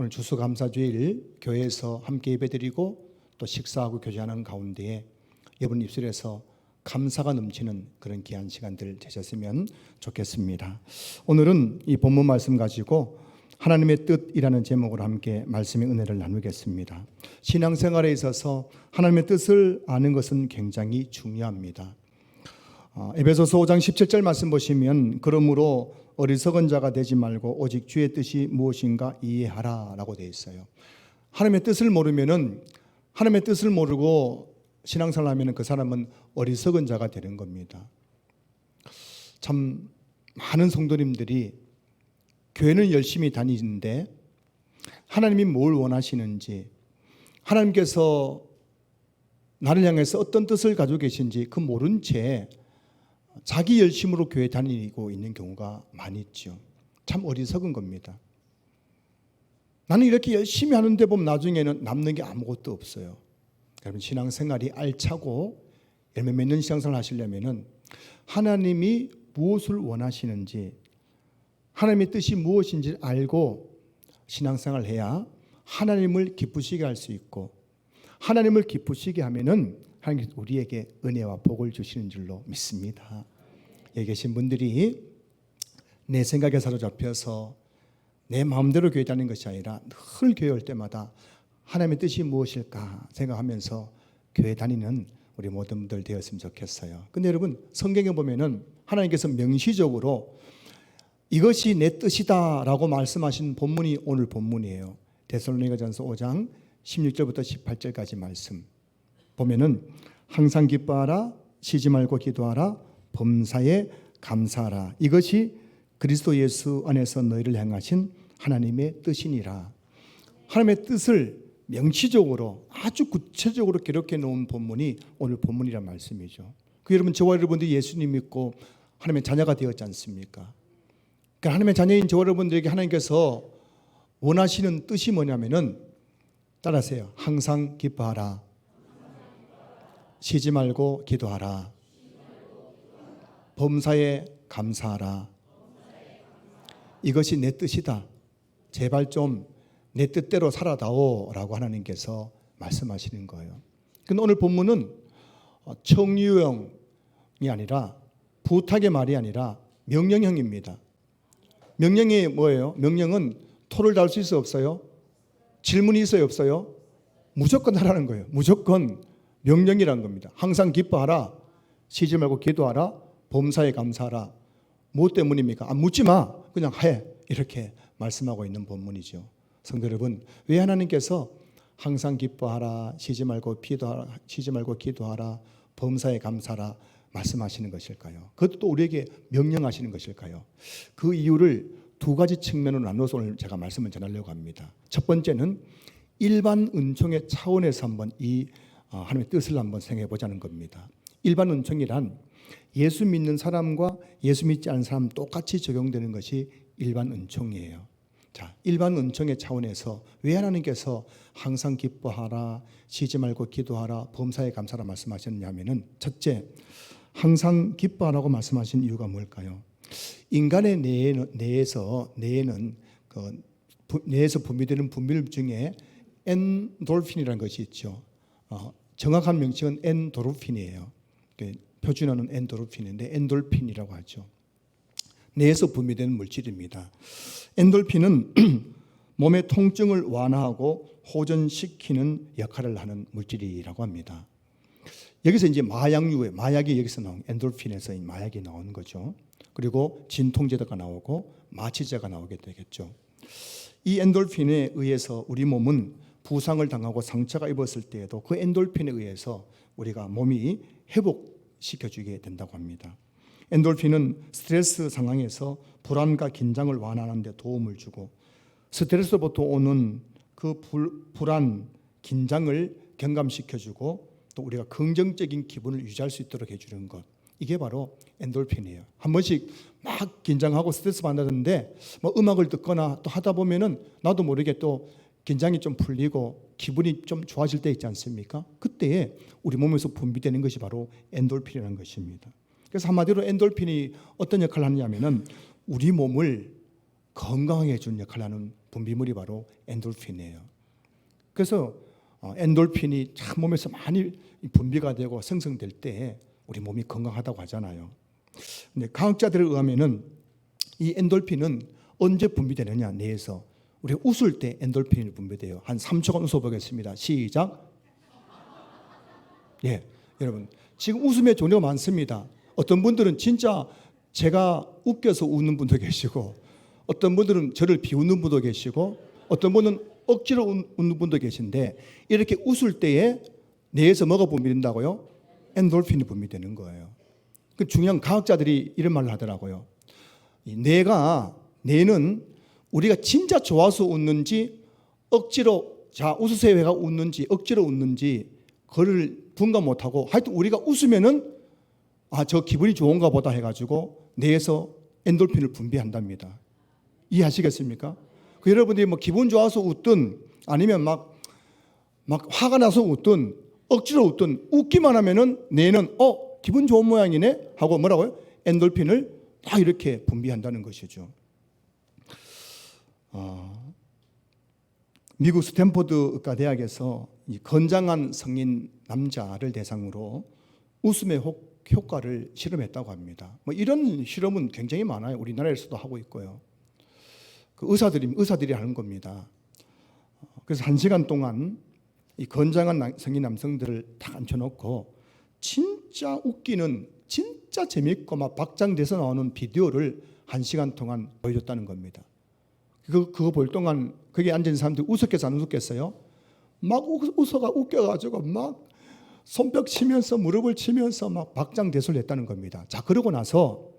오늘 추수감사주일 교회에서 함께 예배드리고 또 식사하고 교제하는 가운데에 여러분 입술에서 감사가 넘치는 그런 귀한 시간들 되셨으면 좋겠습니다. 오늘은 이 본문 말씀 가지고 하나님의 뜻이라는 제목으로 함께 말씀의 은혜를 나누겠습니다. 신앙생활에 있어서 하나님의 뜻을 아는 것은 굉장히 중요합니다. 에베소서 5장 17절 말씀 보시면 그러므로 어리석은 자가 되지 말고 오직 주의 뜻이 무엇인가 이해하라 라고 되어 있어요. 하나님의 뜻을 모르면은 하나님의 뜻을 모르고 신앙생활을 하면 그 사람은 어리석은 자가 되는 겁니다. 참 많은 성도님들이 교회는 열심히 다니는데 하나님이 뭘 원하시는지, 하나님께서 나를 향해서 어떤 뜻을 가지고 계신지 그 모른 채 자기 열심으로 교회 다니고 있는 경우가 많이 있죠. 참 어리석은 겁니다. 나는 이렇게 열심히 하는데 보면 나중에는 남는 게 아무것도 없어요. 여러분, 신앙생활이 알차고 열매 맺는 신앙생활을 하시려면 하나님이 무엇을 원하시는지, 하나님의 뜻이 무엇인지 알고 신앙생활을 해야 하나님을 기쁘시게 할 수 있고, 하나님을 기쁘시게 하면은 하나님께서 우리에게 은혜와 복을 주시는 줄로 믿습니다. 여기 계신 분들이 내 생각에 사로잡혀서 내 마음대로 교회 다니는 것이 아니라 늘 교회 올 때마다 하나님의 뜻이 무엇일까 생각하면서 교회 다니는 우리 모든 분들 되었으면 좋겠어요. 근데 여러분, 성경에 보면은 하나님께서 명시적으로 이것이 내 뜻이다 라고 말씀하신 본문이 오늘 본문이에요. 데살로니가전서 5장 16절부터 18절까지 말씀 보면은 항상 기뻐하라, 쉬지 말고 기도하라, 범사에 감사하라, 이것이 그리스도 예수 안에서 너희를 향하신 하나님의 뜻이니라. 하나님의 뜻을 명시적으로 아주 구체적으로 기록해 놓은 본문이 오늘 본문이란 말씀이죠. 그 여러분, 저와 여러분들이 예수님 믿고 하나님의 자녀가 되었지 않습니까? 그러니까 하나님의 자녀인 저와 여러분들에게 하나님께서 원하시는 뜻이 뭐냐면은, 따라하세요. 항상 기뻐하라, 쉬지 말고 기도하라, 범사에 감사하라. 이것이 내 뜻이다. 제발 좀 내 뜻대로 살아다오 라고 하나님께서 말씀하시는 거예요. 근데 오늘 본문은 청유형이 아니라, 부탁의 말이 아니라 명령형입니다. 명령이 뭐예요? 명령은 토를 달 수 있어요, 없어요? 질문이 있어요, 없어요? 무조건 하라는 거예요. 무조건 명령이라는 겁니다. 항상 기뻐하라, 쉬지 말고 기도하라, 범사에 감사하라. 무엇 때문입니까? 묻지 마, 그냥 해, 이렇게 말씀하고 있는 본문이죠. 성도 여러분, 왜 하나님께서 항상 기뻐하라, 쉬지 말고 기도하라, 범사에 감사하라 말씀하시는 것일까요? 그것도 우리에게 명령하시는 것일까요? 그 이유를 두 가지 측면으로 나눠서 오늘 제가 말씀을 전하려고 합니다. 첫 번째는 일반 은총의 차원에서 한번 이 하나님의 뜻을 한번 생각해 보자는 겁니다. 일반 은총이란 예수 믿는 사람과 예수 믿지 않는 사람 똑같이 적용되는 것이 일반 은총이에요. 자, 일반 은총의 차원에서 왜 하나님께서 항상 기뻐하라, 쉬지 말고 기도하라, 범사에 감사하라 말씀하셨냐 하면은, 첫째, 항상 기뻐하라고 말씀하신 이유가 뭘까요? 인간의 뇌에서 분비되는 분비물 중에 엔돌핀이라는 것이 있죠. 정확한 명칭은 엔도르핀이에요. 표준어는 엔도르핀인데 엔돌핀이라고 하죠. 뇌에서 분비되는 물질입니다. 엔돌핀은 몸의 통증을 완화하고 호전시키는 역할을 하는 물질이라고 합니다. 여기서 이제 마약류의 마약이 여기서 나온 엔돌핀에서 마약이 나오는 거죠. 그리고 진통제가 나오고 마취제가 나오게 되겠죠. 이 엔돌핀에 의해서 우리 몸은 부상을 당하고 상처가 입었을 때에도 그 엔돌핀에 의해서 우리가 몸이 회복시켜주게 된다고 합니다. 엔돌핀은 스트레스 상황에서 불안과 긴장을 완화하는 데 도움을 주고, 스트레스로부터 오는 그 불안, 긴장을 경감시켜주고 또 우리가 긍정적인 기분을 유지할 수 있도록 해주는 것, 이게 바로 엔돌핀이에요. 한 번씩 막 긴장하고 스트레스 받는데 뭐 음악을 듣거나 또 하다 보면은 나도 모르게 또 긴장이 좀 풀리고 기분이 좀 좋아질 때 있지 않습니까? 그때에 우리 몸에서 분비되는 것이 바로 엔돌핀이라는 것입니다. 그래서 한마디로 엔돌핀이 어떤 역할을 하느냐면은 우리 몸을 건강하게 해주는 역할을 하는 분비물이 바로 엔돌핀이에요. 그래서 엔돌핀이 참 몸에서 많이 분비가 되고 생성될 때 우리 몸이 건강하다고 하잖아요. 근데 과학자들에 의하면은 이 엔돌핀은 언제 분비되느냐, 뇌에서 우리가 웃을 때 엔돌핀이 분비돼요. 한 3초간 웃어보겠습니다. 시작. 예, 여러분 지금 웃음의 종류가 많습니다. 어떤 분들은 진짜 제가 웃겨서 웃는 분도 계시고, 어떤 분들은 저를 비웃는 분도 계시고, 어떤 분은 억지로 웃는 분도 계신데, 이렇게 웃을 때에 뇌에서 뭐가 분비된다고요? 엔돌핀이 분비되는 거예요. 그 중요한 과학자들이 이런 말을 하더라고요. 뇌는 우리가 진짜 좋아서 웃는지, 억지로 자 웃으세요 해가 웃는지, 억지로 웃는지 그걸 분간 못하고, 하여튼 우리가 웃으면은 저 기분이 좋은가 보다 해가지고 뇌에서 엔돌핀을 분비한답니다. 이해하시겠습니까? 여러분들이 뭐 기분 좋아서 웃든 아니면 막 화가 나서 웃든 억지로 웃든 웃기만 하면은 뇌는 기분 좋은 모양이네 하고 뭐라고요? 엔돌핀을 다 이렇게 분비한다는 것이죠. 미국 스탠포드 의과대학에서 이 건장한 성인 남자를 대상으로 웃음의 효과를 실험했다고 합니다. 뭐 이런 실험은 굉장히 많아요. 우리나라에서도 하고 있고요. 그 의사들이 하는 겁니다. 그래서 1시간 동안 이 건장한 성인 남성들을 딱 앉혀놓고 진짜 웃기는, 진짜 재밌고 막 박장돼서 나오는 비디오를 1시간 동안 보여줬다는 겁니다. 그거 볼 동안 거기 앉은 사람들이 웃었겠어요, 안 웃었겠어요? 막 웃겨가지고 막 손뼉 치면서 무릎을 치면서 막 박장대소를 했다는 겁니다. 자, 그러고 나서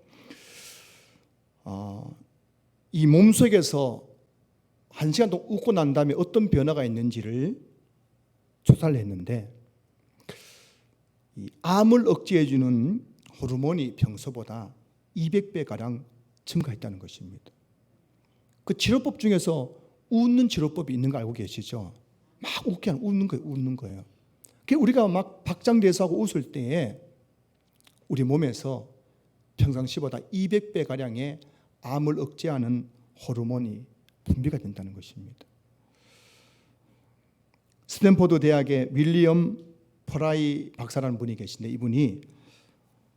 이 몸속에서 1시간 동안 웃고 난 다음에 어떤 변화가 있는지를 조사를 했는데, 이 암을 억제해주는 호르몬이 평소보다 200배가량 증가했다는 것입니다. 그 치료법 중에서 웃는 치료법이 있는 거 알고 계시죠? 막 웃게 하는, 웃는 거예요. 우리가 막 박장대소하고 웃을 때에 우리 몸에서 평상시보다 200배가량의 암을 억제하는 호르몬이 분비가 된다는 것입니다. 스탠포드 대학의 윌리엄 퍼라이 박사라는 분이 계신데, 이분이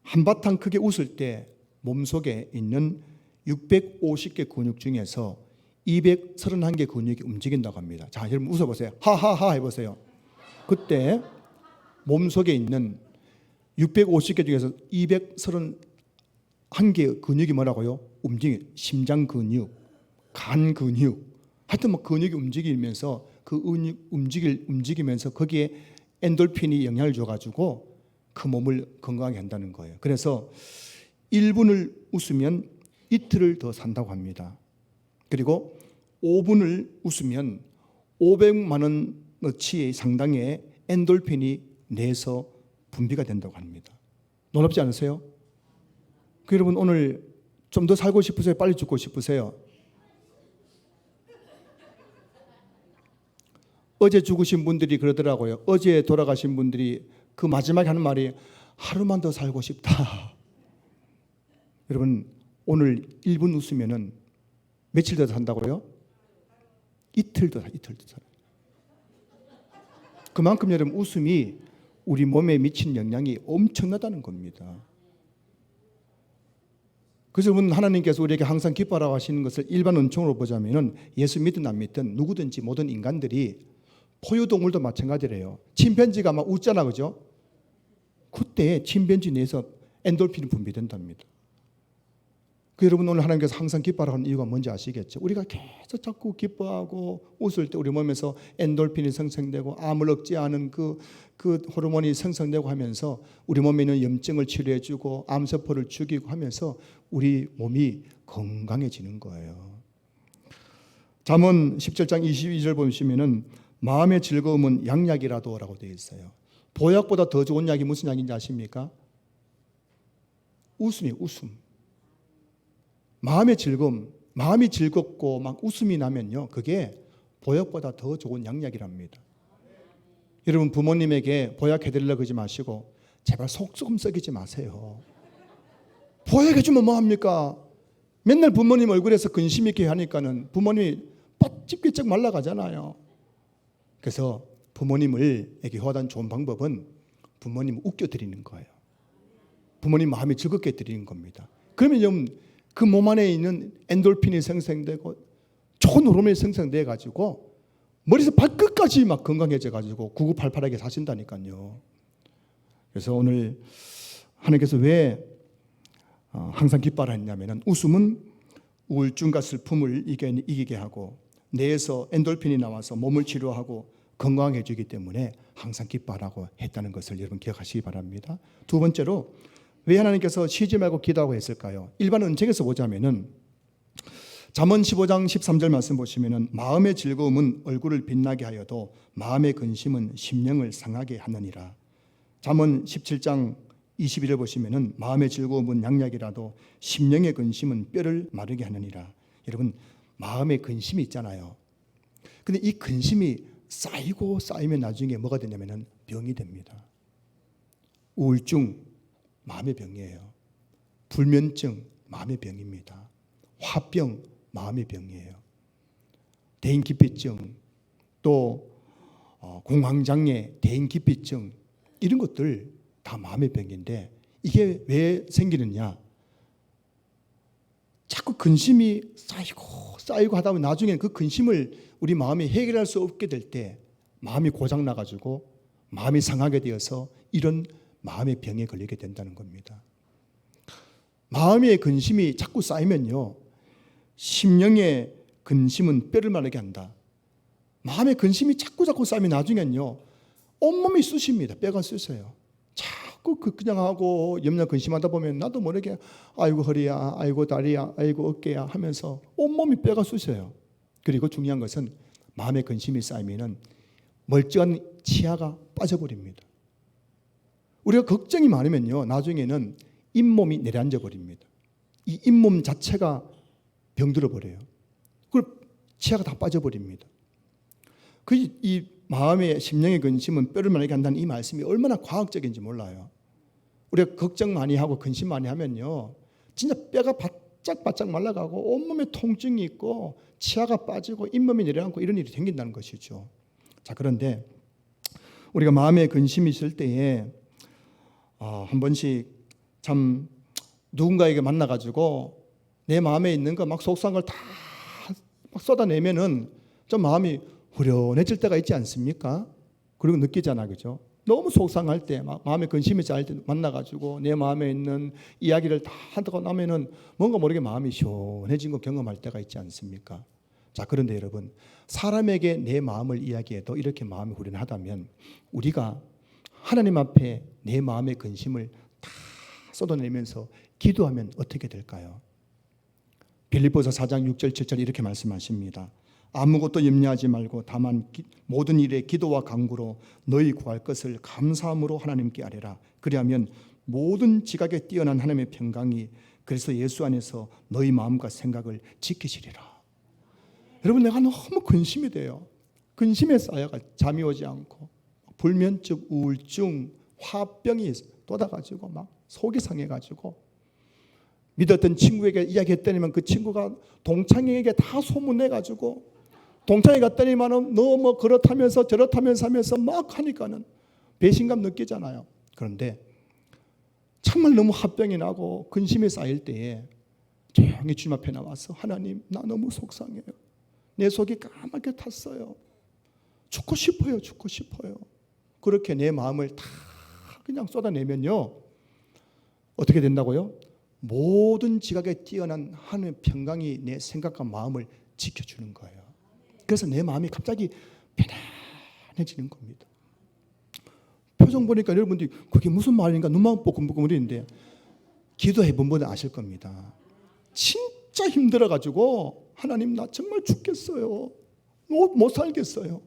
한바탕 크게 웃을 때 몸속에 있는 650개 근육 중에서 231개 근육이 움직인다고 합니다. 자, 여러분 웃어보세요. 하하하 해보세요. 그때 몸속에 있는 650개 중에서 231개 근육이 뭐라고요? 심장 근육, 간 근육, 하여튼 뭐 근육이 움직이면서 그 근육 움직이면서 거기에 엔돌핀이 영향을 줘가지고 그 몸을 건강하게 한다는 거예요. 그래서 1분을 웃으면 이틀을 더 산다고 합니다. 그리고 5분을 웃으면 500만 원어치 상당의 엔돌핀이 뇌에서 분비가 된다고 합니다. 놀랍지 않으세요? 여러분 오늘 좀 더 살고 싶으세요? 빨리 죽고 싶으세요? 어제 죽으신 분들이 그러더라고요. 어제 돌아가신 분들이 그 마지막에 하는 말이 하루만 더 살고 싶다. 여러분 오늘 1분 웃으면은 며칠 더 산다고요? 이틀 더 살아요. 그만큼 여러분 웃음이 우리 몸에 미친 영향이 엄청나다는 겁니다. 그래서 여러분 하나님께서 우리에게 항상 기뻐하라고 하시는 것을 일반 은총으로 보자면은 예수 믿든 안 믿든 누구든지 모든 인간들이, 포유동물도 마찬가지래요. 침팬지가 막 웃잖아, 그죠? 그때 침팬지 내에서 엔돌핀이 분비된답니다. 여러분 오늘 하나님께서 항상 기뻐하라고 하는 이유가 뭔지 아시겠죠? 우리가 계속 자꾸 기뻐하고 웃을 때 우리 몸에서 엔돌핀이 생성되고 암을 억제하는 그 호르몬이 생성되고 하면서 우리 몸에 있는 염증을 치료해주고 암세포를 죽이고 하면서 우리 몸이 건강해지는 거예요. 잠언 17장 22절 보시면은 마음의 즐거움은 양약이라도 라고 되어 있어요. 보약보다 더 좋은 약이 무슨 약인지 아십니까? 웃음이에요. 웃음. 마음의 즐거움, 마음이 즐겁고 막 웃음이 나면요, 그게 보약보다 더 좋은 양약이랍니다. 여러분 부모님에게 보약해드리려고 하지 마시고 제발 속 조금 썩이지 마세요. 보약해주면 뭐합니까? 맨날 부모님 얼굴에서 근심 있게 하니까는 부모님이 삐쩍삐쩍 말라가잖아요. 그래서 부모님을 에게 효하던 좋은 방법은 부모님을 웃겨드리는 거예요. 부모님 마음이 즐겁게 드리는 겁니다. 그러면 좀 그 몸 안에 있는 엔돌핀이 생성되고 좋은 호르몬이 생성돼 가지고 머리에서 발끝까지 막 건강해져 가지고 9988하게 사신다니까요. 그래서 오늘 하나님께서 왜 항상 기뻐하라 했냐면은 웃음은 우울증과 슬픔을 이기게 하고 뇌에서 엔돌핀이 나와서 몸을 치료하고 건강해지기 때문에 항상 기뻐하라고 했다는 것을 여러분 기억하시기 바랍니다. 두 번째로 왜 하나님께서 쉬지 말고 기도하고 했을까요? 일반 은책에서 보자면은 잠언 15장 13절 말씀 보시면은 마음의 즐거움은 얼굴을 빛나게 하여도 마음의 근심은 심령을 상하게 하느니라. 잠언 17장 21절 보시면은 마음의 즐거움은 양약이라도 심령의 근심은 뼈를 마르게 하느니라. 여러분 마음의 근심이 있잖아요. 근데 이 근심이 쌓이고 쌓이면 나중에 뭐가 되냐면은 병이 됩니다. 우울증 마음의 병이에요. 불면증 마음의 병입니다. 화병 마음의 병이에요. 대인기피증 또 공황장애, 대인기피증 이런 것들 다 마음의 병인데 이게 왜 생기느냐? 자꾸 근심이 쌓이고 하다 보면 나중에 그 근심을 우리 마음이 해결할 수 없게 될 때 마음이 고장 나가지고 마음이 상하게 되어서 이런 마음의 병에 걸리게 된다는 겁니다. 마음의 근심이 자꾸 쌓이면요, 심령의 근심은 뼈를 마르게 한다. 마음의 근심이 자꾸 쌓이면 나중엔요 온몸이 쑤십니다. 뼈가 쑤셔요. 자꾸 그냥 하고 염려 근심하다 보면 나도 모르게 아이고 허리야, 아이고 다리야, 아이고 어깨야 하면서 온몸이 뼈가 쑤셔요. 그리고 중요한 것은 마음의 근심이 쌓이면은 멀쩡한 치아가 빠져버립니다. 우리가 걱정이 많으면요 나중에는 잇몸이 내려앉아 버립니다. 이 잇몸 자체가 병들어 버려요. 그리고 치아가 다 빠져버립니다. 이 마음의 심령의 근심은 뼈를 마르게 한다는 이 말씀이 얼마나 과학적인지 몰라요. 우리가 걱정 많이 하고 근심 많이 하면요 진짜 뼈가 바짝바짝 말라가고 온몸에 통증이 있고 치아가 빠지고 잇몸이 내려앉고 이런 일이 생긴다는 것이죠. 자, 그런데 우리가 마음의 근심이 있을 때에 한 번씩 참 누군가에게 만나가지고 내 마음에 있는 거 막 속상한 걸 다 막 쏟아내면은 좀 마음이 후련해질 때가 있지 않습니까? 그리고 느끼잖아, 그죠? 너무 속상할 때, 막 마음에 근심이 쌓일 때 만나가지고 내 마음에 있는 이야기를 다 하고 나면은 뭔가 모르게 마음이 시원해진 거 경험할 때가 있지 않습니까? 자, 그런데 여러분, 사람에게 내 마음을 이야기해도 이렇게 마음이 후련하다면 우리가 하나님 앞에 내 마음의 근심을 다 쏟아내면서 기도하면 어떻게 될까요? 빌립보서 4장 6절 7절 이렇게 말씀하십니다. 아무것도 염려하지 말고 다만 모든 일에 기도와 간구로 너희 구할 것을 감사함으로 하나님께 아뢰라. 그리하면 모든 지각에 뛰어난 하나님의 평강이 그래서 예수 안에서 너희 마음과 생각을 지키시리라. 여러분, 내가 너무 근심이 돼요. 근심에 쌓여가 잠이 오지 않고 불면증, 우울증, 화병이 돋아가지고 막 속이 상해가지고 믿었던 친구에게 이야기했더니만 그 친구가 동창에게 다 소문내가지고 동창회 갔더니만은 너 뭐 그렇다면서 저렇다면서 하면서 막 하니까는 배신감 느끼잖아요. 그런데 정말 너무 화병이 나고 근심이 쌓일 때에 조용히 주님 앞에 나와서 하나님, 나 너무 속상해요. 내 속이 까맣게 탔어요. 죽고 싶어요. 그렇게 내 마음을 다 그냥 쏟아내면요 어떻게 된다고요? 모든 지각에 뛰어난 하나님의 평강이 내 생각과 마음을 지켜주는 거예요. 그래서 내 마음이 갑자기 편안해지는 겁니다. 표정 보니까 여러분들이 그게 무슨 말인가 눈만 뽀끔뽀끔거리는데 기도해 본 분은 아실 겁니다. 진짜 힘들어가지고 하나님, 나 정말 죽겠어요. 못 살겠어요.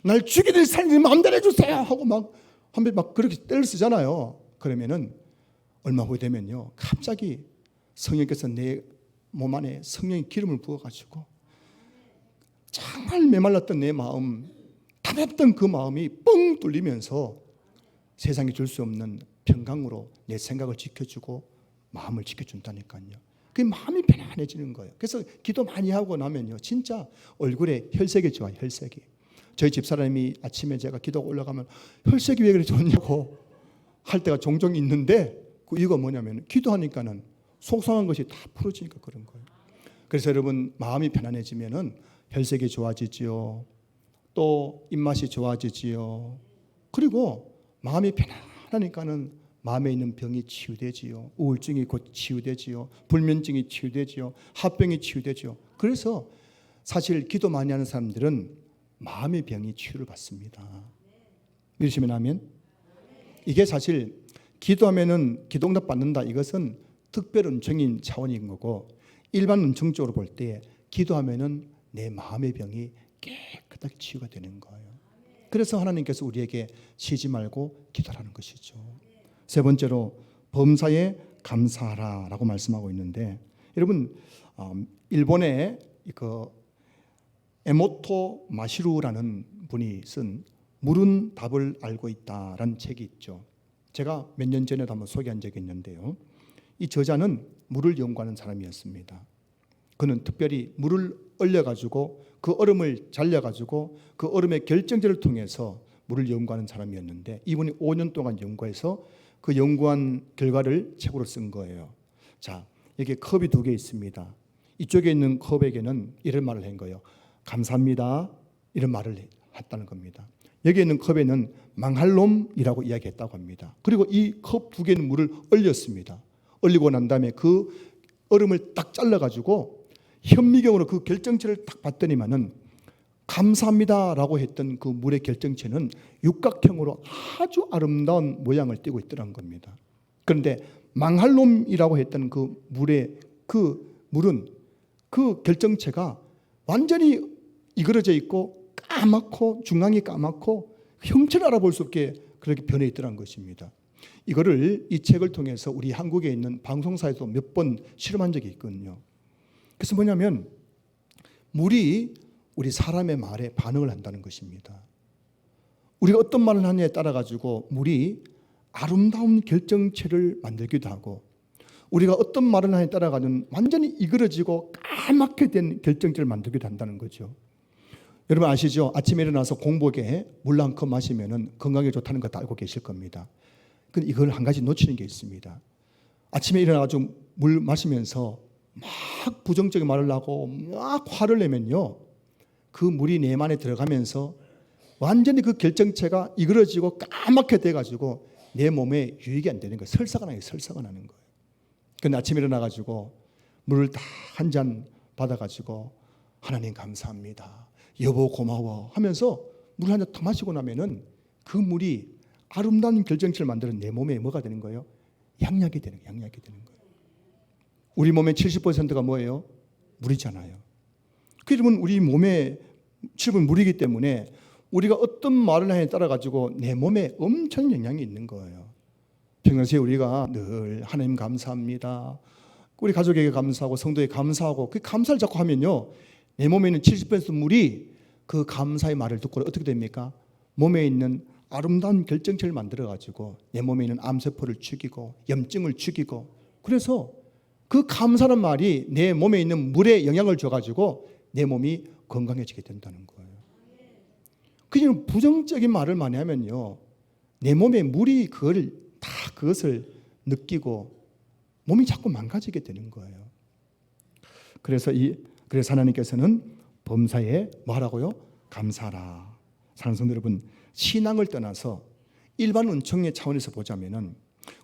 날 죽이든 살리든 마음대로 해주세요 하고 막 한번 막 그렇게 때를 쓰잖아요. 그러면은 얼마 후에 되면요 갑자기 성령께서 내 몸 안에 성령의 기름을 부어가지고 정말 메말랐던 내 마음, 답답했던 그 마음이 뻥 뚫리면서 세상이 줄 수 없는 평강으로 내 생각을 지켜주고 마음을 지켜준다니까요. 그 마음이 편안해지는 거예요. 그래서 기도 많이 하고 나면요, 진짜 얼굴에 혈색이 좋아요. 혈색이. 저희 집사람이 아침에 제가 기도가 올라가면 혈색이 왜 그렇게 좋냐고 할 때가 종종 있는데, 그 이유가 뭐냐면 기도하니까는 속상한 것이 다 풀어지니까 그런 거예요. 그래서 여러분, 마음이 편안해지면은 혈색이 좋아지지요. 또 입맛이 좋아지지요. 그리고 마음이 편안하니까는 마음에 있는 병이 치유되지요. 우울증이 곧 치유되지요. 불면증이 치유되지요. 합병이 치유되지요. 그래서 사실 기도 많이 하는 사람들은 마음의 병이 치유를 받습니다. 믿으시면 아멘. 이게 사실 기도하면은 기도응답 받는다, 이것은 특별 은총인 차원인 거고, 일반 은총적으로 볼 때 기도하면은 내 마음의 병이 깨끗하게 치유가 되는 거예요. 그래서 하나님께서 우리에게 쉬지 말고 기도하라는 것이죠. 세 번째로 범사에 감사하라라고 말씀하고 있는데, 여러분, 일본의 그 에모토 마시루라는 분이 쓴 물은 답을 알고 있다라는 책이 있죠. 제가 몇 년 전에도 한번 소개한 적이 있는데요. 이 저자는 물을 연구하는 사람이었습니다. 그는 특별히 물을 얼려가지고 그 얼음을 잘려가지고 그 얼음의 결정체를 통해서 물을 연구하는 사람이었는데, 이분이 5년 동안 연구해서 그 연구한 결과를 책으로 쓴 거예요. 자, 여기 컵이 2개 있습니다. 이쪽에 있는 컵에게는 이런 말을 한 거예요. 감사합니다. 이런 말을 했다는 겁니다. 여기 있는 컵에는 망할 놈이라고 이야기했다고 합니다. 그리고 이 컵 2개는 물을 얼렸습니다. 얼리고 난 다음에 그 얼음을 딱 잘라가지고 현미경으로 그 결정체를 딱 봤더니만은 감사합니다라고 했던 그 물의 결정체는 육각형으로 아주 아름다운 모양을 띠고 있더란 겁니다. 그런데 망할 놈이라고 했던 그 물은 그 결정체가 완전히 이그러져 있고 까맣고 중앙이 까맣고 형체를 알아볼 수 없게 그렇게 변해 있더란 것입니다. 이거를 이 책을 통해서 우리 한국에 있는 방송사에서 몇 번 실험한 적이 있거든요. 그래서 뭐냐면 물이 우리 사람의 말에 반응을 한다는 것입니다. 우리가 어떤 말을 하느냐에 따라 가지고 물이 아름다운 결정체를 만들기도 하고, 우리가 어떤 말을 하느냐에 따라 가는 완전히 이그러지고 까맣게 된 결정체를 만들기도 한다는 거죠. 여러분 아시죠? 아침에 일어나서 공복에 물 한 컵 마시면 건강에 좋다는 거 다 알고 계실 겁니다. 근데 이걸 한 가지 놓치는 게 있습니다. 아침에 일어나가지고 물 마시면서 막 부정적인 말을 하고 막 화를 내면요, 그 물이 내 안에 들어가면서 완전히 그 결정체가 이그러지고 까맣게 돼가지고 내 몸에 유익이 안 되는 거예요. 설사가 나는 거예요. 근데 아침에 일어나가지고 물을 다 한 잔 받아가지고 하나님 감사합니다, 여보 고마워 하면서 물 한 잔 더 마시고 나면은 그 물이 아름다운 결정체를 만드는 내 몸에 뭐가 되는 거예요? 양약이 되는 거예요. 우리 몸의 70%가 뭐예요? 물이잖아요. 그러면 우리 몸의 7분 물이기 때문에 우리가 어떤 말을 하냐에 따라 가지고 내 몸에 엄청 영향이 있는 거예요. 평상시에 우리가 늘 하나님 감사합니다, 우리 가족에게 감사하고 성도에게 감사하고, 그 감사를 자꾸 하면요, 내 몸에 있는 70% 물이 그 감사의 말을 듣고 어떻게 됩니까? 몸에 있는 아름다운 결정체를 만들어 가지고 내 몸에 있는 암세포를 죽이고 염증을 죽이고, 그래서 그 감사는 말이 내 몸에 있는 물에 영향을 줘 가지고 내 몸이 건강해지게 된다는 거예요. 그냥 부정적인 말을 많이 하면요, 내 몸에 물이 그것을 느끼고 몸이 자꾸 망가지게 되는 거예요. 그래서 하나님께서는 범사에 뭐하라고요? 감사하라. 사랑하는 성도 여러분, 신앙을 떠나서 일반 은총의 차원에서 보자면은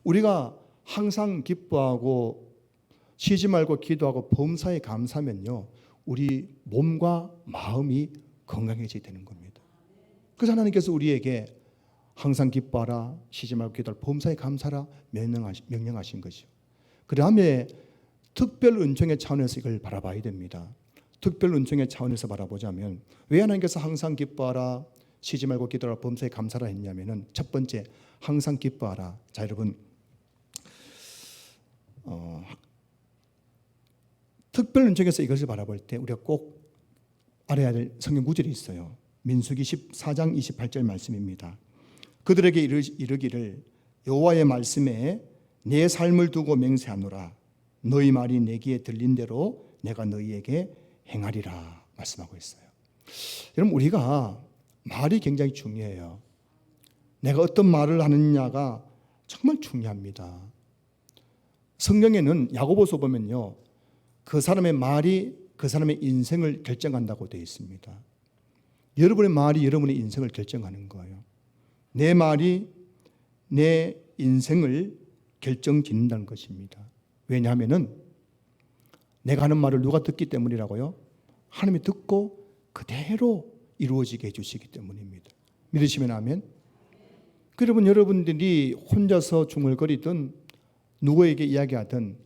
우리가 항상 기뻐하고 쉬지 말고 기도하고 범사에 감사하면요, 우리 몸과 마음이 건강해지게 되는 겁니다. 그래서 하나님께서 우리에게 항상 기뻐하라, 쉬지 말고 기도하라, 범사에 감사하라 명령하신 것이요. 그 다음에 특별 은총의 차원에서 이걸 바라봐야 됩니다. 특별 은총의 차원에서 바라보자면 왜 하나님께서 항상 기뻐하라, 쉬지 말고 기도하라, 범사에 감사하라 했냐면은, 첫 번째, 항상 기뻐하라. 자, 여러분, 특별 은총에서 이것을 바라볼 때 우리가 꼭 알아야 될 성경 구절이 있어요. 민수기 14장 28절 말씀입니다. 그들에게 이르기를 여호와의 말씀에 내 삶을 두고 맹세하노라. 너희 말이 내 귀에 들린 대로 내가 너희에게 행하리라 말씀하고 있어요. 여러분, 우리가 말이 굉장히 중요해요. 내가 어떤 말을 하느냐가 정말 중요합니다. 성경에는 야고보서 보면요, 그 사람의 말이 그 사람의 인생을 결정한다고 되어 있습니다. 여러분의 말이 여러분의 인생을 결정하는 거예요. 내 말이 내 인생을 결정짓는다는 것입니다. 왜냐하면은 내가 하는 말을 누가 듣기 때문이라고요? 하나님이 듣고 그대로 이루어지게 해주시기 때문입니다. 믿으시면 아멘. 그러면 여러분들이 혼자서 중얼거리든 누구에게 이야기하든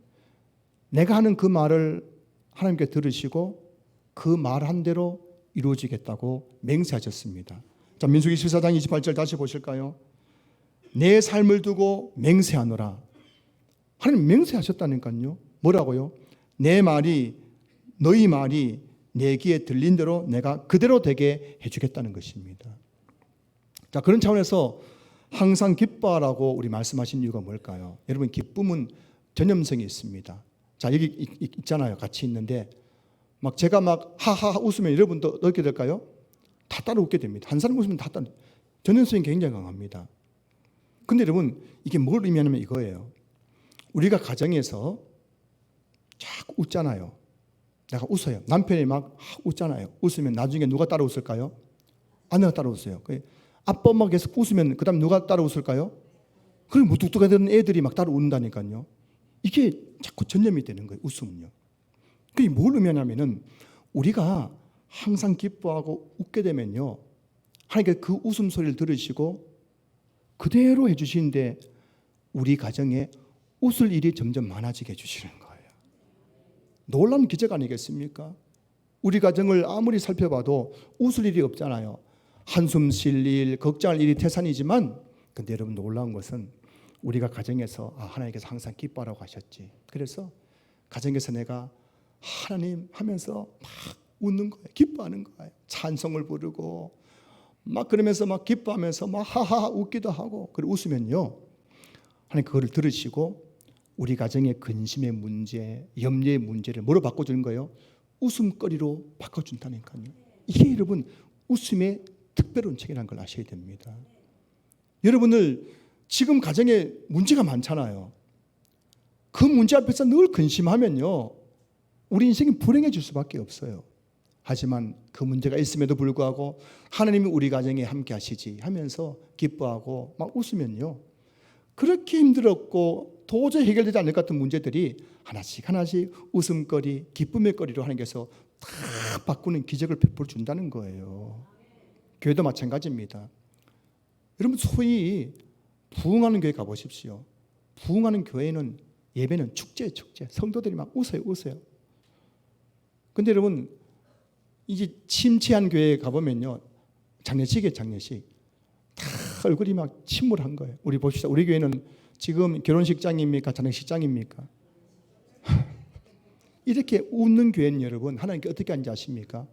내가 하는 그 말을 하나님께 들으시고 그 말한 대로 이루어지겠다고 맹세하셨습니다. 자, 민수기 14장 28절 다시 보실까요? 내 삶을 두고 맹세하노라. 하나님 맹세하셨다니까요. 뭐라고요? 내 말이, 너희 말이 내 귀에 들린 대로 내가 그대로 되게 해주겠다는 것입니다. 자, 그런 차원에서 항상 기뻐하라고 우리 말씀하신 이유가 뭘까요? 여러분, 기쁨은 전염성이 있습니다. 자, 여기 있잖아요. 같이 있는데 막 제가 막 하하 웃으면 여러분도 어떻게 될까요? 다 따라 웃게 됩니다. 한 사람 웃으면 다 따라. 전염성이 굉장히 강합니다. 근데 여러분, 이게 뭘 의미하냐면 이거예요. 우리가 가정에서 자꾸 웃잖아요. 내가 웃어요. 남편이 막 웃잖아요. 웃으면 나중에 누가 따라 웃을까요? 아내가 따라 웃어요. 아빠 엄마가 계속 웃으면 그 다음 누가 따라 웃을까요? 그럼 무뚝뚝하던 애들이 막 따라 웃는다니까요. 이게 자꾸 전염이 되는 거예요. 웃음은요. 그게 뭘 의미하냐면은 우리가 항상 기뻐하고 웃게 되면요, 하나님께서 그 웃음소리를 들으시고 그대로 해주시는데 우리 가정에 웃을 일이 점점 많아지게 해주시는 거예요. 놀라운 기적 아니겠습니까? 우리 가정을 아무리 살펴봐도 웃을 일이 없잖아요. 한숨 쉴 일, 걱정할 일이 태산이지만, 근데 여러분 놀라운 것은 우리가 가정에서 하나님께서 항상 기뻐하라고 하셨지. 그래서 가정에서 내가 하나님 하면서 막 웃는 거예요. 기뻐하는 거예요. 찬송을 부르고 막 그러면서 막 기뻐하면서 막 하하 웃기도 하고. 그리고 웃으면요, 하나님 그거를 들으시고 우리 가정의 근심의 문제, 염려의 문제를 뭐로 바꿔주는 거예요? 웃음거리로 바꿔준다니까요. 이게 여러분 웃음의 특별한 책이라는 걸 아셔야 됩니다. 여러분들 지금 가정에 문제가 많잖아요. 그 문제 앞에서 늘 근심하면요, 우리 인생이 불행해질 수밖에 없어요. 하지만 그 문제가 있음에도 불구하고 하나님이 우리 가정에 함께 하시지 하면서 기뻐하고 막 웃으면요, 그렇게 힘들었고 도저히 해결되지 않을 것 같은 문제들이 하나씩 하나씩 웃음거리, 기쁨의 거리로 하나님께서 다 바꾸는 기적을 베풀어 준다는 거예요. 교회도 마찬가지입니다. 여러분, 소위 부흥하는 교회 가보십시오. 부흥하는 교회는 예배는 축제예요, 축제. 성도들이 막 웃어요. 근데 여러분, 이제 침체한 교회에 가보면요, 장례식이에요, 장례식. 다 얼굴이 막 침울한 거예요. 우리 봅시다. 우리 교회는 지금 결혼식장입니까? 장례식장입니까? 이렇게 웃는 교회는 여러분, 하나님께 어떻게 하는지 아십니까?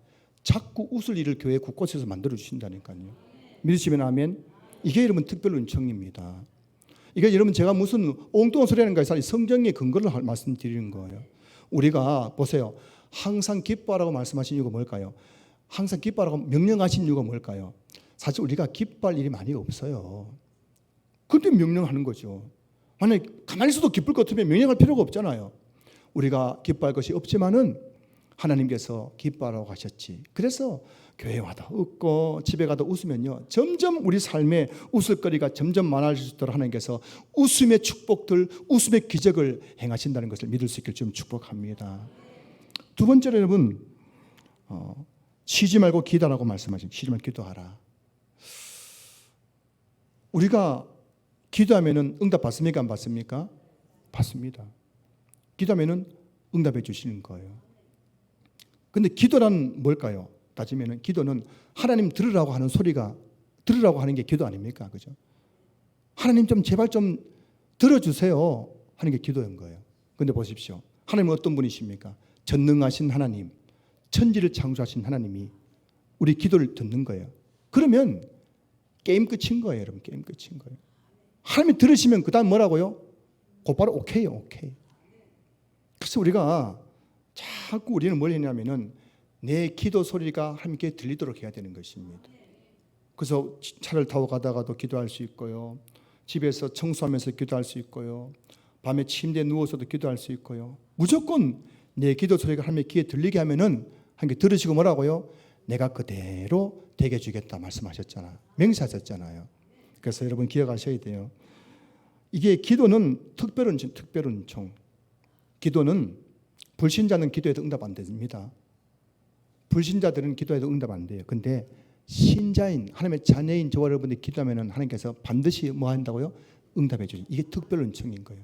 자꾸 웃을 일을 교회 곳곳에서 만들어 주신다니까요. 믿으시면 아멘. 이게 여러분 특별 은총입니다. 이게 여러분 제가 무슨 엉뚱한 소리 하는 거예요. 성경의 근거를 말씀드리는 거예요. 우리가 보세요. 항상 기뻐하라고 말씀하신 이유가 뭘까요? 항상 기뻐하라고 명령하신 이유가 뭘까요? 사실 우리가 기뻐할 일이 많이 없어요. 그런데 명령하는 거죠. 만약에 가만히 있어도 기쁠 것 같으면 명령할 필요가 없잖아요. 우리가 기뻐할 것이 없지만은 하나님께서 기뻐하라고 하셨지. 그래서 교회 와도 웃고 집에 가도 웃으면요, 점점 우리 삶에 웃을거리가 점점 많아질 수 있도록 하나님께서 웃음의 축복들, 웃음의 기적을 행하신다는 것을 믿을 수 있길 좀 축복합니다. 두 번째로 여러분, 쉬지 말고 기도하라고 말씀하신, 쉬지 말고 기도하라. 우리가 기도하면은 응답 받습니까? 안 받습니까? 받습니다. 기도하면은 응답해 주시는 거예요. 근데 기도란 뭘까요? 따지면은 기도는 하나님 들으라고 하는 소리가, 들으라고 하는 게 기도 아닙니까? 그죠? 하나님 좀 제발 좀 들어주세요 하는 게 기도인 거예요. 근데 보십시오. 하나님은 어떤 분이십니까? 전능하신 하나님, 천지를 창조하신 하나님이 우리 기도를 듣는 거예요. 그러면 게임 끝인 거예요, 여러분. 게임 끝인 거예요. 하나님이 들으시면 그 다음 뭐라고요? 곧바로 오케이요, 오케이. 그래서 우리가 자꾸 우리는 뭘 했냐면은 내 기도 소리가 함께 들리도록 해야 되는 것입니다. 그래서 차를 타고 가다가도 기도할 수 있고요, 집에서 청소하면서 기도할 수 있고요, 밤에 침대에 누워서도 기도할 수 있고요. 무조건 내 기도 소리가 하나님의 귀에 들리게 하면은 함께 들으시고 뭐라고요? 내가 그대로 되게 해주겠다 말씀하셨잖아요. 맹세하셨잖아요. 그래서 여러분 기억하셔야 돼요. 이게 기도는 특별한 총. 기도는 불신자는 기도에도 응답 안 됩니다. 불신자들은 기도에도 응답 안 돼요. 근데 신자인 하나님의 자녀인 저와 여러분들이 기도하면 하나님께서 반드시 뭐 한다고요? 응답해 주죠. 이게 특별 은총인 거예요.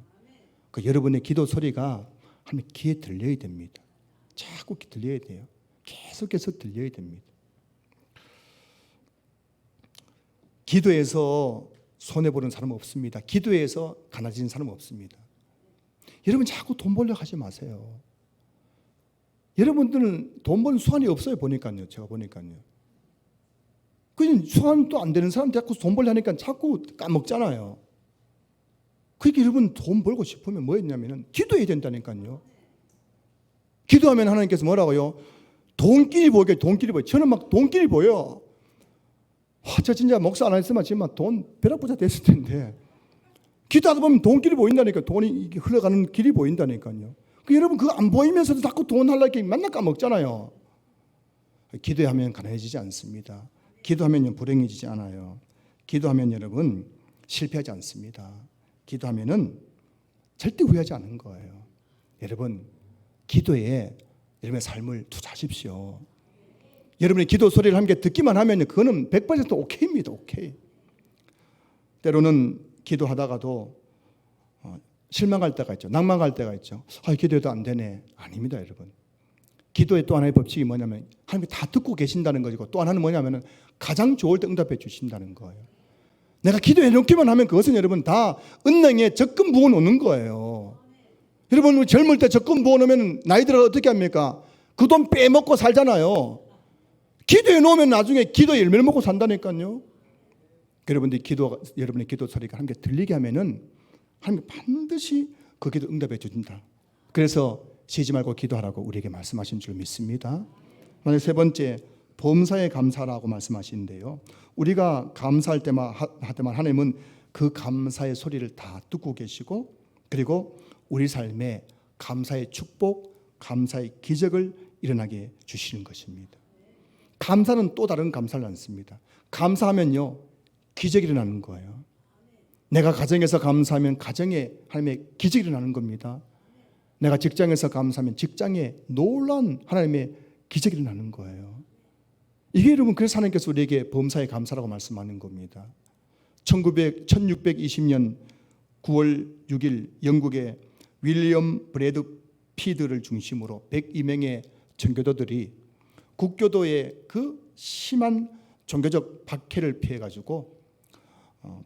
그 여러분의 기도 소리가 하나님 귀에 들려야 됩니다. 자꾸 들려야 돼요. 계속 들려야 됩니다. 기도에서 손해보는 사람은 없습니다. 기도에서 가난해진 사람은 없습니다. 여러분 자꾸 돈 벌려고 하지 마세요. 여러분들은 돈 버는 수완이 없어요. 보니까요. 제가 보니까요. 그냥 수완도 안 되는 사람 자꾸 돈 벌려 하니까 자꾸 까먹잖아요. 그러니까 여러분 돈 벌고 싶으면 뭐 했냐면은 기도해야 된다니까요. 기도하면 하나님께서 뭐라고요? 돈끼리 보게, 돈끼리 보여. 저는 막 돈끼리 보여. 저 진짜 목사 안 했으면 지금 돈 벼락부자 됐을 텐데. 기도하다 보면 돈끼리 보인다니까. 돈이 흘러가는 길이 보인다니까요. 여러분 그거 안 보이면서도 자꾸 돈 하려고 맨날 까먹잖아요. 기도하면 가난해지지 않습니다. 기도하면 불행해지지 않아요. 기도하면 여러분 실패하지 않습니다. 기도하면은 절대 후회하지 않는 거예요. 여러분 기도에 여러분의 삶을 투자하십시오. 여러분의 기도 소리를 함께 듣기만 하면 그거는 100% 오케이입니다. 오케이. 때로는 기도하다가도 실망할 때가 있죠. 낭망할 때가 있죠. 기도해도 안 되네. 아닙니다, 여러분. 기도의 또 하나의 법칙이 뭐냐면 하나님이 다 듣고 계신다는 것이고, 또 하나는 뭐냐면 가장 좋을 때 응답해 주신다는 거예요. 내가 기도해 놓기만 하면 그것은 여러분 다 은행에 적금 부어 놓는 거예요. 여러분 젊을 때 적금 부어 놓으면 나이 들어 어떻게 합니까? 그 돈 빼먹고 살잖아요. 기도해 놓으면 나중에 기도 열매를 먹고 산다니까요. 여러분들이 여러분의 기도 소리가 함께 들리게 하면은 하나님 반드시 그 기도 응답해 주신다. 그래서 쉬지 말고 기도하라고 우리에게 말씀하신 줄 믿습니다. 세 번째, 범사에 감사라고 말씀하시는데요. 우리가 감사할 때만 하나님은 그 감사의 소리를 다 듣고 계시고, 그리고 우리 삶에 감사의 축복, 감사의 기적을 일어나게 주시는 것입니다. 감사는 또 다른 감사를 않습니다. 감사하면요 기적이 일어나는 거예요. 내가 가정에서 감사하면 가정에 하나님의 기적이 일어나는 겁니다. 내가 직장에서 감사하면 직장에 놀라운 하나님의 기적이 일어나는 거예요. 이게 여러분 그래서 하나님께서 우리에게 범사에 감사라고 말씀하는 겁니다. 1620년 9월 6일 영국의 윌리엄 브래드 피드를 중심으로 102명의 전교도들이 국교도의 그 심한 종교적 박해를 피해가지고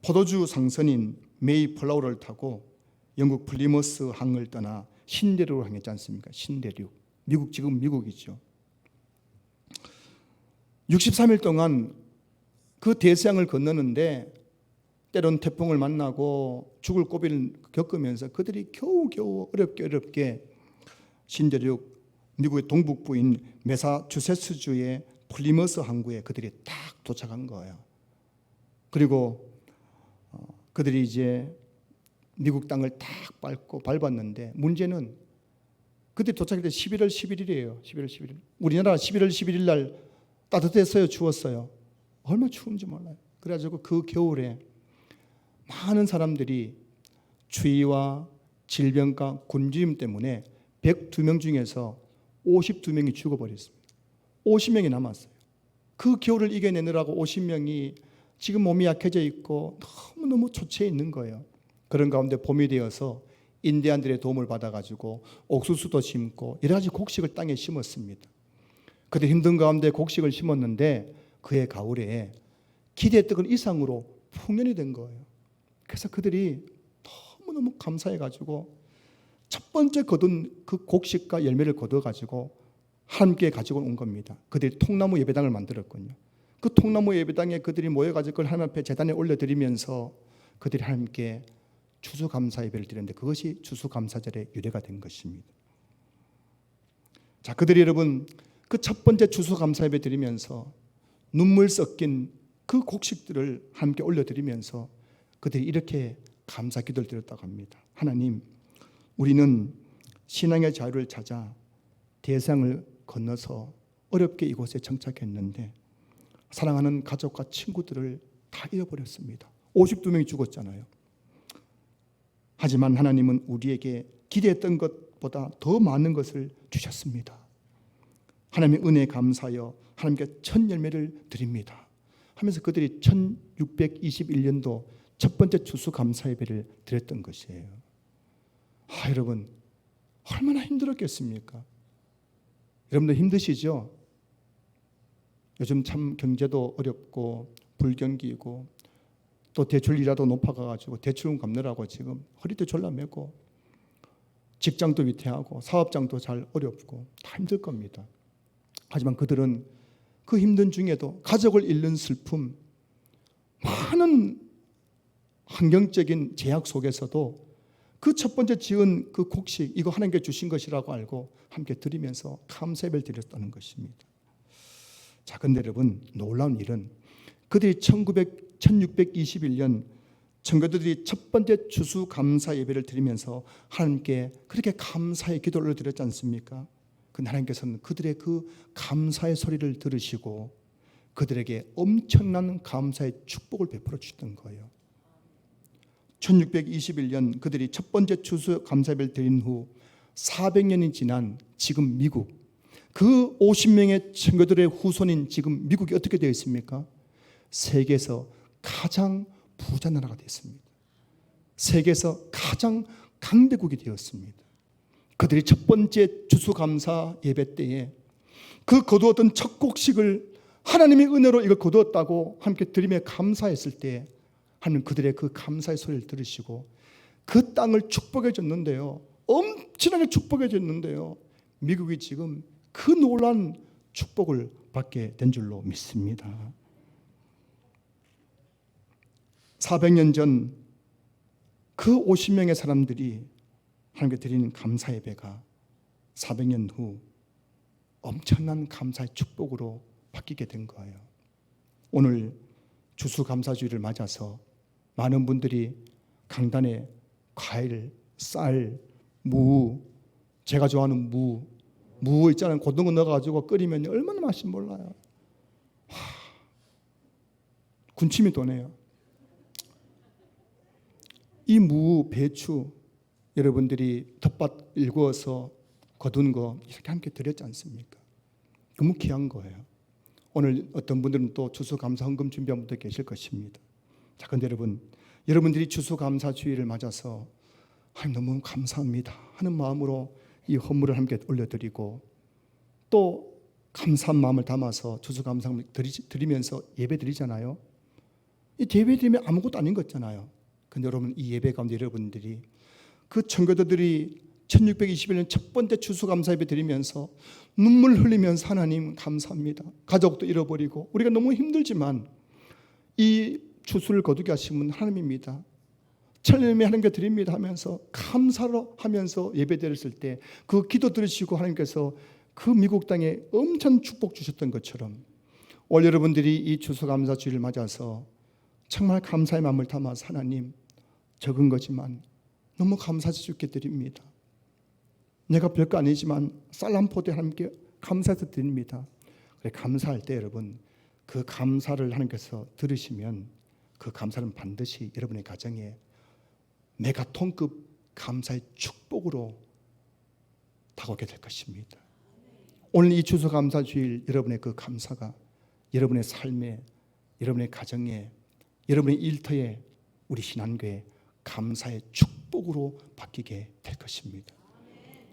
포도주 상선인 메이 플라우를 타고 영국 플리머스 항을 떠나 신대륙을 향했지 않습니까? 신대륙. 미국, 지금 미국이죠. 63일 동안 그 대서양을 건너는데 때론 태풍을 만나고 죽을 고비를 겪으면서 그들이 겨우겨우 어렵게 신대륙, 미국의 동북부인 매사추세츠주의 플리머스 항구에 그들이 딱 도착한 거예요. 그리고 그들이 이제 미국 땅을 딱 밟았는데 문제는 그때 도착할 때 11월 11일이에요. 11월 11일. 우리나라 11월 11일 날 따뜻했어요? 추웠어요? 얼마나 추운지 몰라요. 그래가지고 그 겨울에 많은 사람들이 추위와 질병과 굶주림 때문에 102명 중에서 52명이 죽어버렸습니다. 50명이 남았어요. 그 겨울을 이겨내느라고 50명이 지금 몸이 약해져 있고 너무너무 초췌해 있는 거예요. 그런 가운데 봄이 되어서 인디안들의 도움을 받아가지고 옥수수도 심고 여러 가지 곡식을 땅에 심었습니다. 그때 힘든 가운데 곡식을 심었는데 그해 가을에 기대했던 것 이상으로 풍년이 된 거예요. 그래서 그들이 너무너무 감사해가지고 첫 번째 거둔 그 곡식과 열매를 거둬가지고 함께 가지고 온 겁니다. 그들이 통나무 예배당을 만들었거든요. 그 통나무 예배당에 그들이 모여가지고 그걸 하나님 앞에 제단에 올려드리면서 그들이 함께 추수감사 예배를 드렸는데 그것이 추수감사절의 유래가 된 것입니다. 자, 그들이 여러분 그 첫 번째 추수감사 예배 드리면서 눈물 섞인 그 곡식들을 함께 올려드리면서 그들이 이렇게 감사 기도를 드렸다고 합니다. 하나님, 우리는 신앙의 자유를 찾아 대상을 건너서 어렵게 이곳에 정착했는데 사랑하는 가족과 친구들을 다 잃어버렸습니다. 52명이 죽었잖아요. 하지만 하나님은 우리에게 기대했던 것보다 더 많은 것을 주셨습니다. 하나님의 은혜에 감사하여 하나님께 첫 열매를 드립니다 하면서 그들이 1621년도 첫 번째 추수감사 예배를 드렸던 것이에요. 여러분 얼마나 힘들었겠습니까? 여러분들 힘드시죠? 요즘 참 경제도 어렵고 불경기이고 또 대출이라도 높아가지고 대출금 갚느라고 지금 허리도 졸라매고 직장도 위태하고 사업장도 잘 어렵고 다 힘들 겁니다. 하지만 그들은 그 힘든 중에도 가족을 잃는 슬픔, 많은 환경적인 제약 속에서도 그 첫 번째 지은 그 곡식, 이거 하나님께 주신 것이라고 알고 함께 드리면서 감사예배를 드렸다는 것입니다. 자, 근데 여러분 놀라운 일은 그들이 1621년 청교도들이 첫 번째 추수감사 예배를 드리면서 하나님께 그렇게 감사의 기도를 드렸지 않습니까? 근데 하나님께서는 그들의 그 감사의 소리를 들으시고 그들에게 엄청난 감사의 축복을 베풀어 주셨던 거예요. 1621년 그들이 첫 번째 추수감사 예배를 드린 후 400년이 지난 지금 미국, 그 50명의 청교도들의 후손인 지금 미국이 어떻게 되어 있습니까? 세계에서 가장 부자 나라가 되었습니다. 세계에서 가장 강대국이 되었습니다. 그들이 첫 번째 추수감사 예배 때에 그 거두었던 첫 곡식을 하나님의 은혜로 이걸 거두었다고 함께 드리며 감사했을 때 하나님 그들의 그 감사의 소리를 들으시고 그 땅을 축복해 줬는데요, 엄청나게 축복해 줬는데요, 미국이 지금 그 놀라운 축복을 받게 된 줄로 믿습니다. 400년 전 그 50명의 사람들이 하나님께 드리는 감사 예배가 400년 후 엄청난 감사의 축복으로 바뀌게 된 거예요. 오늘 추수감사주의를 맞아서 많은 분들이 강단에 과일, 쌀, 무, 제가 좋아하는 무 있잖아요. 고등어 넣어가지고 끓이면 얼마나 맛있는지 몰라요. 군침이 도네요. 이 무, 배추 여러분들이 텃밭 일구어서 거둔 거 이렇게 함께 드렸지 않습니까? 너무 귀한 거예요. 오늘 어떤 분들은 또 추수감사 헌금 준비한 분도 계실 것입니다. 자, 근데 여러분들이 추수감사주의를 맞아서 하나님 너무 감사합니다 하는 마음으로 이 헌물을 함께 올려드리고 또 감사한 마음을 담아서 추수감사 드리면서 예배 드리잖아요. 이 예배 드리면 아무것도 아닌 것 같잖아요. 근데 여러분 이 예배 가운데 여러분들이 그 청교도들이 1621년 첫 번째 추수감사 예배 드리면서 눈물 흘리면서 하나님 감사합니다. 가족도 잃어버리고 우리가 너무 힘들지만 이 추수를 거두게 하신 분 하나님입니다. 천일매 하나님께 드립니다 하면서 감사로 하면서 예배 드렸을 때 그 기도 들으시고 하나님께서 그 미국 땅에 엄청 축복 주셨던 것처럼 오늘 여러분들이 이 추수감사 주일을 맞아서 정말 감사의 마음을 담아서 하나님 적은 거지만 너무 감사해서 주께 드립니다. 내가 별거 아니지만 쌀 한 포대 하나님께 감사해서 드립니다. 그래, 감사할 때 여러분 그 감사를 하나님께서 들으시면 그 감사는 반드시 여러분의 가정에 메가톤급 감사의 축복으로 다가오게 될 것입니다. 오늘 이 추수감사주일 여러분의 그 감사가 여러분의 삶에, 여러분의 가정에, 여러분의 일터에 우리 신한교회 감사의 축복으로 바뀌게 될 것입니다.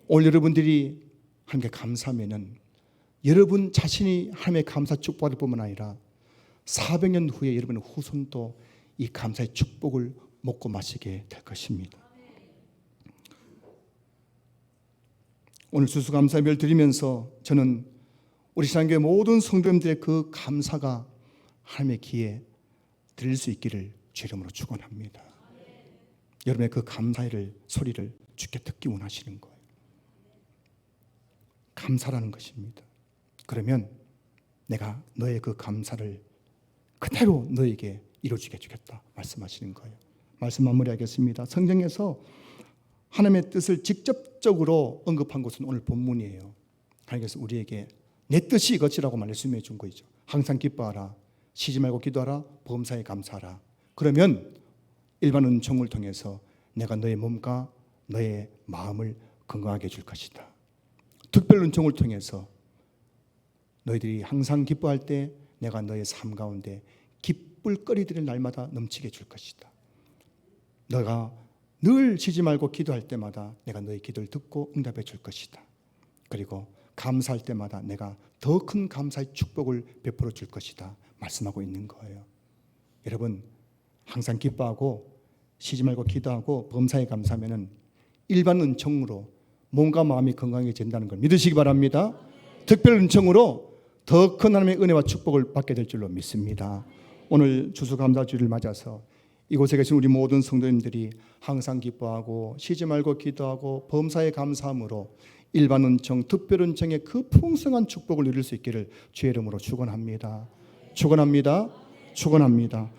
오늘 여러분들이 하나님께 감사하면은 여러분 자신이 하나님의 감사 축복을 뿐만 아니라 400년 후에 여러분의 후손도 이 감사의 축복을 먹고 마시게 될 것입니다. 오늘 추수감사 예배를 드리면서 저는 우리 신한교회 모든 성도님들의 그 감사가 하나님의 귀에 들릴 수 있기를 주의 이름으로 축원합니다. 여러분의 그 감사의 소리를 주께 듣기 원하시는 거예요. 감사라는 것입니다. 그러면 내가 너의 그 감사를 그대로 너에게 이루어지게 해주겠다 말씀하시는 거예요. 말씀 마무리하겠습니다. 성경에서 하나님의 뜻을 직접적으로 언급한 것은 오늘 본문이에요. 하나님께서 우리에게 내 뜻이 이것이라고 말씀해 준 거죠. 항상 기뻐하라, 쉬지 말고 기도하라, 범사에 감사하라. 그러면 일반 은총을 통해서 내가 너의 몸과 너의 마음을 건강하게 해줄 것이다. 특별 은총을 통해서 너희들이 항상 기뻐할 때 내가 너의 삶 가운데 기쁠 거리들을 날마다 넘치게 해줄 것이다. 너가 늘 쉬지 말고 기도할 때마다 내가 너의 기도를 듣고 응답해 줄 것이다. 그리고 감사할 때마다 내가 더 큰 감사의 축복을 베풀어 줄 것이다 말씀하고 있는 거예요. 여러분, 항상 기뻐하고 쉬지 말고 기도하고 범사에 감사하면은 일반 은총으로 몸과 마음이 건강해진다는 걸 믿으시기 바랍니다. 특별 은총으로 더 큰 하나님의 은혜와 축복을 받게 될 줄로 믿습니다. 오늘 추수감사주일을 맞아서 이곳에 계신 우리 모든 성도님들이 항상 기뻐하고 쉬지 말고 기도하고 범사에 감사함으로 일반 은총, 특별 은총의 그 풍성한 축복을 누릴 수 있기를 주의 이름으로 축원합니다. 축원합니다. 축원합니다.